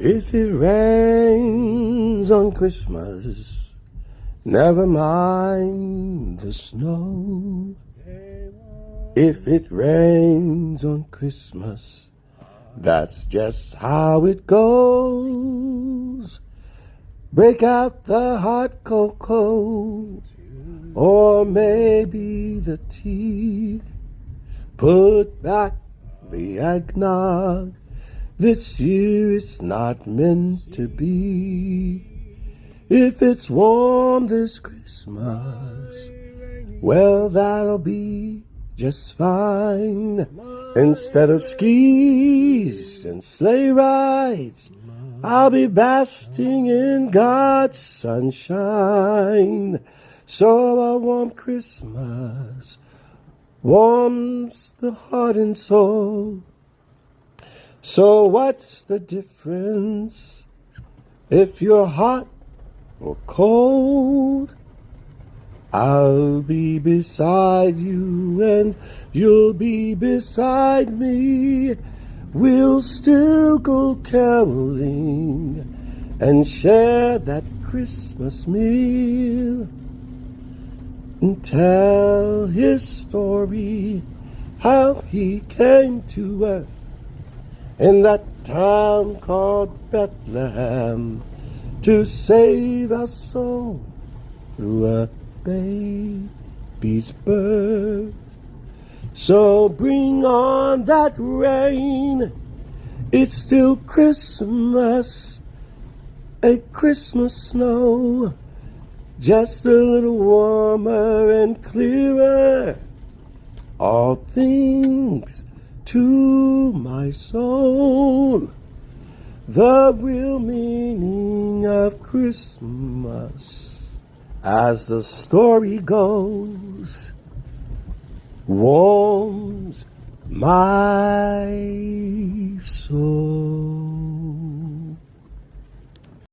If it rains on Christmas, never mind the snow. If it rains on Christmas, that's just how it goes. Break out the hot cocoa, or maybe the tea. Put back the Egg Nog. This year it's not meant to be. If it's warm this Christmas, well, that'll be just fine. Instead of skis and sleigh rides, I'll be basting in God's sunshine. So a warm Christmas warms the heart and soul. So what's the difference if you're hot or cold? I'll be beside you and you'll be beside me. We'll still go caroling and share that Christmas meal and tell his story, how he came to earth in that town called Bethlehem to save our soul through a baby's birth. So bring on that rain, it's still Christmas, a Christmas snow, just a little warmer and clearer, all things to my soul. The real meaning of Christmas, as the story goes, warms my soul.